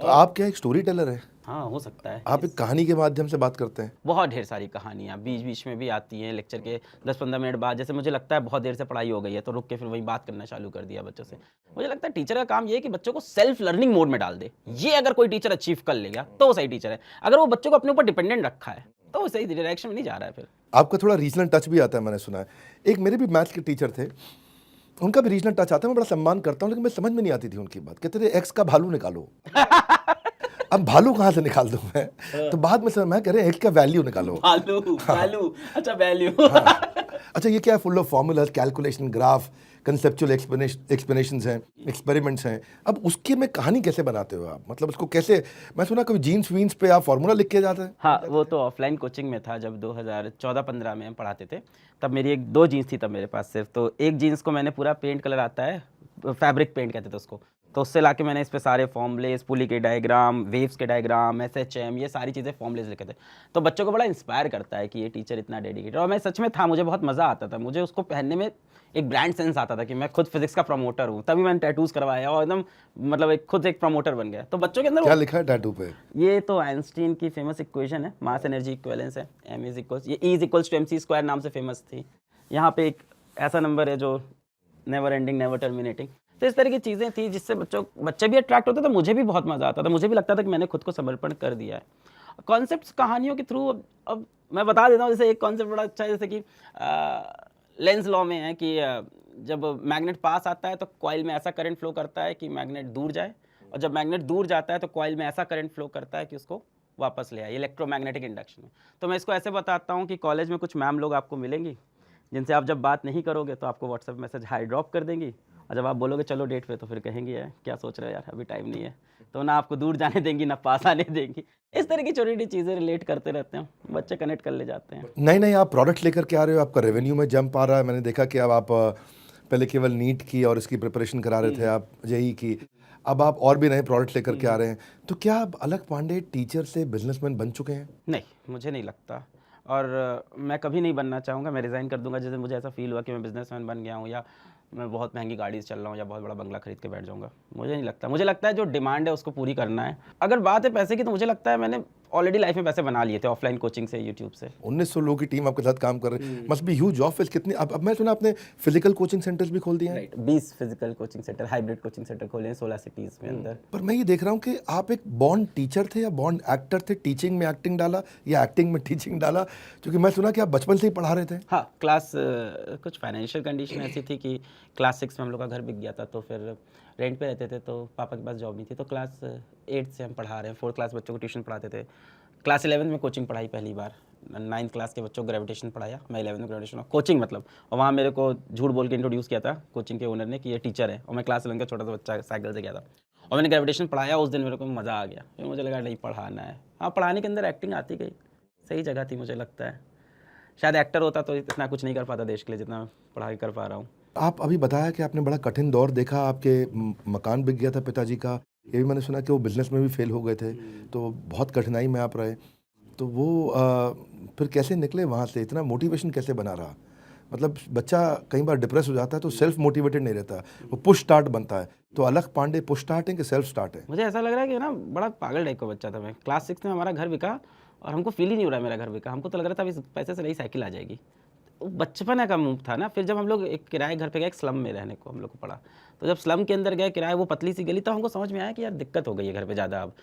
आप क्या एक स्टोरी टेलर है? हाँ, हो सकता है। आप एक कहानी के माध्यम से बात करते हैं? बहुत ढेर सारी कहानियाँ बीच-बीच में भी आती हैं, लेक्चर के 10-15 मिनट बाद जैसे मुझे लगता है बहुत देर से पढ़ाई हो गई है, तो रुक के फिर वही बात करना चालू कर दिया बच्चों से। मुझे लगता है टीचर का काम ये है कि बच्चों को सेल्फ लर्निंग मोड में डाल दे। ये अगर कोई टीचर अचीव कर ले गया, तो वो सही टीचर है। अगर वो बच्चों को अपने ऊपर डिपेंडेंट रखा है, तो वो सही डायरेक्शन में नहीं जा रहा है फिर। आपका थोड़ा रीजनल टच भी आता है, मैंने सुना है। एक मेरे भी मैथ्स के टीचर थे, उनका भी रीजनल टच आता है, मैं बड़ा सम्मान करता हूँ, लेकिन मैं समझ में नहीं आती थी उनकी बात। कहते थे एक्स का भालू निकालो। अब भालू कहाँ से निकाल दूं मैं? तो बाद में मैं कह रहे हैं एक्स का वैल्यू निकालो। भालू, भालू, अच्छा वैल्यू। अच्छा, ये क्या है? Full of formulas, calculation, graph, conceptual explanations हैं, एक्सपेरिमेंट्स हैं। अब उसके में कहानी कैसे बनाते हो आप? मतलब उसको कैसे? मैं सुना कभी जीन्स वीन्स पे आप फार्मूला लिख के जाते हैं? हाँ, वो तो ऑफलाइन कोचिंग में था जब 2014-15 में हम पढ़ाते थे। तब मेरी 1-2 जीन्स थी तब मेरे पास सिर्फ। तो एक जीन्स को मैंने पूरा पेंट कलर आता है, फैब्रिक पेंट कहते थे उसको। तो उससे लाके मैंने इस पे सारे फॉर्मूलेस, पुली के डायग्राम, वेव्स के डायग्राम, एसएचएम, ये सारी चीज़ें फॉर्मूलेस लिखे थे। तो बच्चों को बड़ा इंस्पायर करता है कि ये टीचर इतना डेडिकेटेड। और मैं सच में था, मुझे बहुत मज़ा आता था। मुझे उसको पहनने में एक ब्रांड सेंस आता था कि मैं खुद फिजिक्स का प्रमोटर हूँ। तभी मैंने टैटूज़ करवाया और एकदम मतलब एक खुद एक प्रमोटर बन गया। तो बच्चों के अंदर क्या लिखा है टैटू पे? ये तो आइंस्टीन की फेमस इक्वेशन है, मास एनर्जी इक्विवेलेंस है, ये E equals to MC square नाम से फेमस थी। यहाँ पे एक ऐसा नंबर है जो नेवर एंडिंग, नेवर टर्मिनेटिंग। तो इस तरह की चीज़ें थी जिससे बच्चे भी अट्रैक्ट होते थे, मुझे भी बहुत मज़ा आता था। मुझे भी लगता था कि मैंने खुद को समर्पण कर दिया है। कॉन्सेप्ट्स कहानियों के थ्रू अब मैं बता देता हूँ। जैसे एक कॉन्सेप्ट बड़ा अच्छा है, जैसे कि लेंस लॉ में है कि जब मैग्नेट पास आता है तो कॉइल में ऐसा करंट फ्लो करता है कि मैग्नेट दूर जाए, और जब मैग्नेट दूर जाता है तो कॉइल में ऐसा करंट फ्लो करता है कि उसको वापस ले आए, इलेक्ट्रोमैग्नेटिक इंडक्शन में। तो मैं इसको ऐसे बताता हूँ कि कॉलेज में कुछ मैम लोग आपको मिलेंगी जिनसे आप जब बात नहीं करोगे तो आपको व्हाट्सएप मैसेज हाई ड्रॉप कर देंगी, और जब आप बोलोगे चलो डेट पे तो फिर कहेंगी यार क्या सोच रहे हो यार, अभी टाइम नहीं है। तो ना आपको दूर जाने देंगी ना पास आने देंगी। इस तरह की छोटी छोटी चीज़ें रिलेट करते रहते हैं, बच्चे कनेक्ट कर ले जाते हैं। नहीं नहीं, आप प्रोडक्ट लेकर के आ रहे हो, आपका रेवेन्यू में जंप आ रहा है। मैंने देखा कि अब आप पहले केवल नीट की और इसकी प्रिपरेशन करा रहे थे, आप जेई की, अब आप और भी नए प्रोडक्ट लेकर के आ रहे हैं। तो क्या आप अलग पांडे टीचर से बिजनेसमैन बन चुके हैं? नहीं, मुझे नहीं लगता, और मैं कभी नहीं बनना चाहूँगा। मैं रिज़ाइन कर दूंगा जैसे मुझे ऐसा फील हुआ कि मैं बिजनेसमैन बन गया हूँ, या मैं बहुत महंगी गाड़ी से चल रहा हूँ, या बहुत बड़ा बंगला खरीद के बैठ जाऊँगा। मुझे नहीं लगता। मुझे लगता है जो डिमांड है उसको पूरी करना है। अगर बात है पैसे की, तो मुझे लगता है मैंने ऑलरेडी लाइफ में पैसे बना लिए थे ऑफलाइन कोचिंग से, यूट्यूब से। 1900 लोगों की टीम आपके साथ काम कर रही है, मस्ट बी ह्यूज ऑफिस। कितनी अब मैं सुना आपने फिजिकल कोचिंग सेंटर्स भी खोल दिए हैं? Right, 20 physical coaching centre, hybrid coaching centre खोले हैं 16 सिटीज़ में अंदर। पर मैं ये देख रहा हूँ कि आप एक बॉर्न टीचर थे या बॉर्न एक्टर थे? टीचिंग में एक्टिंग डाला या एक्टिंग में टीचिंग डाला? क्योंकि मैं सुना कि आप बचपन से ही पढ़ा रहे थे। हाँ, क्लास कुछ फाइनेंशियल कंडीशन ऐसी थी कि क्लास 6 में हम लोग का घर बिक गया था, तो फिर रेंट पे रहते थे, तो पापा के पास जॉब नहीं थी, तो क्लास 8 से हम पढ़ा रहे हैं। 4th क्लास बच्चों को ट्यूशन पढ़ाते थे। क्लास 11 में कोचिंग पढ़ाई पहली बार। 9th क्लास के बच्चों को ग्रेविटेशन पढ़ाया, मैं 11th में ग्रेविटेशन कोचिंग मतलब। और वहाँ मेरे को झूठ बोल के इंट्रोड्यूस किया था कोचिंग के ओनर ने कि ये टीचर है, और मैं क्लास 11 का छोटा सा बच्चा साइकिल से गया था, और मैंने ग्रेविटेशन पढ़ाया। उस दिन मेरे को मज़ा आ गया, फिर मुझे लगा नहीं पढ़ाना है। हाँ, पढ़ाने के अंदर एक्टिंग आती गई, सही जगह थी मुझे लगता है। शायद एक्टर होता तो इतना कुछ नहीं कर पाता देश के लिए जितना पढ़ाई कर पा रहा हूँ। आप अभी बताया कि आपने बड़ा कठिन दौर देखा, आपके मकान बिक गया था पिताजी का। ये भी मैंने सुना कि वो बिजनेस में भी फेल हो गए थे, तो बहुत कठिनाई में आप रहे। तो वो फिर कैसे निकले वहाँ से? इतना मोटिवेशन कैसे बना रहा? मतलब बच्चा कई बार डिप्रेस हो जाता है तो सेल्फ मोटिवेटेड नहीं रहता, वो पुश स्टार्ट बनता है। तो अलग पांडे पुश स्टार्ट है कि सेल्फ स्टार्ट है? मुझे ऐसा लग रहा है कि ना बड़ा पागल टाइप का बच्चा था मैं। क्लास 6 में हमारा घर बिका, और हमको फील ही नहीं हो रहा है मेरा घर बिका। हमको तो लग रहा था इस पैसे से नई साइकिल आ जाएगी। वो बचपन का मूव था ना। फिर जब हम लोग एक किराए घर पे गए, एक स्लम में रहने को हम लोग को पड़ा, तो जब स्लम के अंदर गए, किराए वो पतली सी गली, तो हमको समझ में आया कि यार दिक्कत हो गई है घर पे ज़्यादा अब।